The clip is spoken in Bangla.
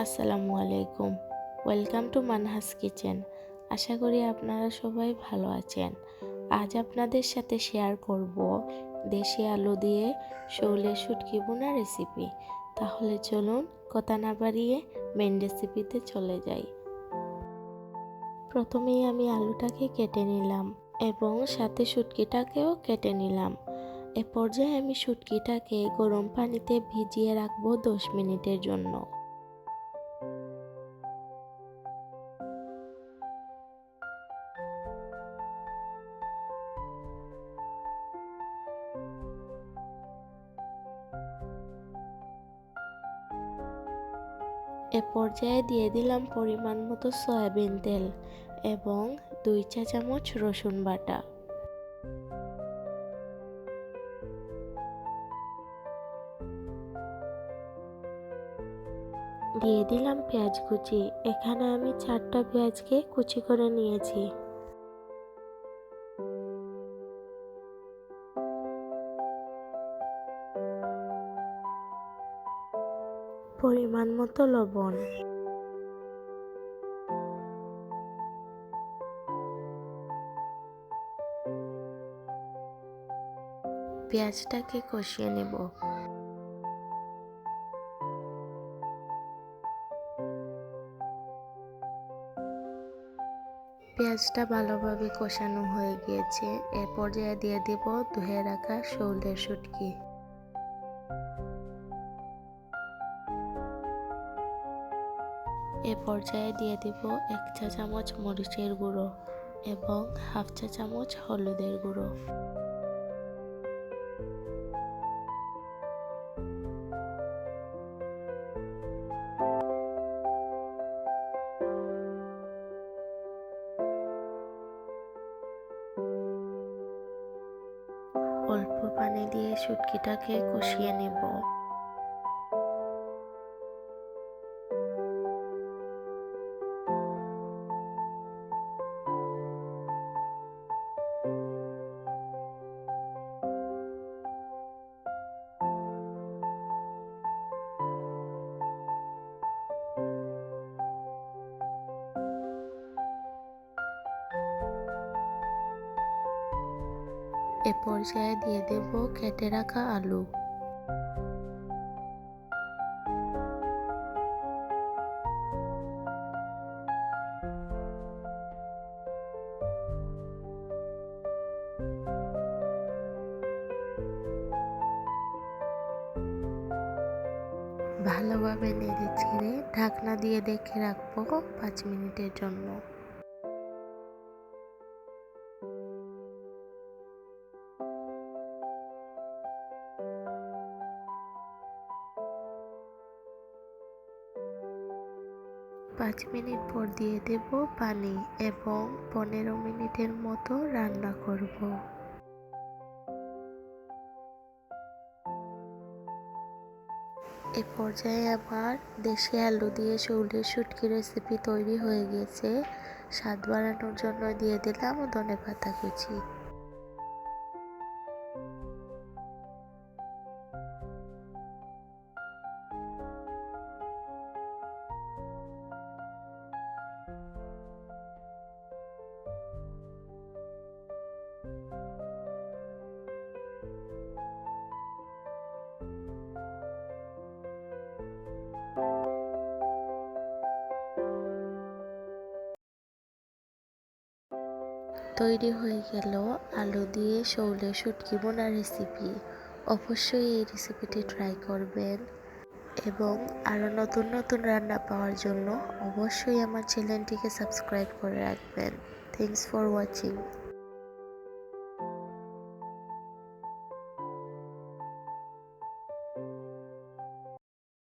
আসসালামু আলাইকুম। Welcome to Manhas kitchen. আশা করি আপনারা সবাই ভালো আছেন। আজ আপনাদের সাথে শেয়ার করব দেশি আলু দিয়ে শোলের শুটকি ভুনা রেসিপি। তাহলে চলুন কথা না বাড়িয়ে মেন রেসিপিতে চলে যাই। প্রথমেই আমি আলুটাকে কেটে নিলাম এবং সাথে শুটকিটাকেও কেটে নিলাম। এ পর্যায়ে আমি শুটকিটাকে গরম পানিতে ভিজিয়ে রাখবো 10 মিনিটের জন্য। এ পর্যায়ে দিয়ে দিলাম পরিমাণ মতো সয়াবিন তেল এবং 2 চা চামচ রসুন বাটা। দিয়ে দিলাম পেঁয়াজ কুচি। এখানে আমি 4টা পেঁয়াজকে কুচি করে নিয়েছি। পরিমাণ মতো লবণ। পেঁয়াজটাকে কষিয়ে নেব। পেঁয়াজটা ভালোভাবে কষানো হয়ে গিয়েছে। এর পর্যায়ে দিয়ে দেব ধুয়ে রাখা শোলের শুটকি। এ পর্যায়ে দিয়ে দেব 1 চা চামচ মরিচের গুঁড়ো এবং 1/2 চা চামচ হলুদের গুঁড়ো। অল্প পানি দিয়ে শুটকিটাকে কষিয়ে নেব। এ পর্যায়ে দিয়ে দেব কেটে রাখা আলু। ভালোভাবে নেড়ে চেড়ে ঢাকনা দিয়ে ঢেকে রাখবো 5 মিনিটের জন্য। পাঁচ মিনিট পর দিয়ে দেব পানি এবং 15 মিনিটের মতো রান্না করব। এ পর্যায়ে আমার দেশি আলু দিয়ে শোলের শুটকি রেসিপি তৈরি হয়ে গেছে। স্বাদ বাড়ানোর জন্য দিয়ে দিলাম ধনেপাতা কুচি। তৈরি হয়ে গেল আলু দিয়ে শোলের শুটকি ভুনা রেসিপি। অবশ্যই এই রেসিপিটি ট্রাই করবেন এবং আরও নতুন নতুন রান্না পাওয়ার জন্য অবশ্যই আমার চ্যানেলটিকে সাবস্ক্রাইব করে রাখবেন। Thanks for watching.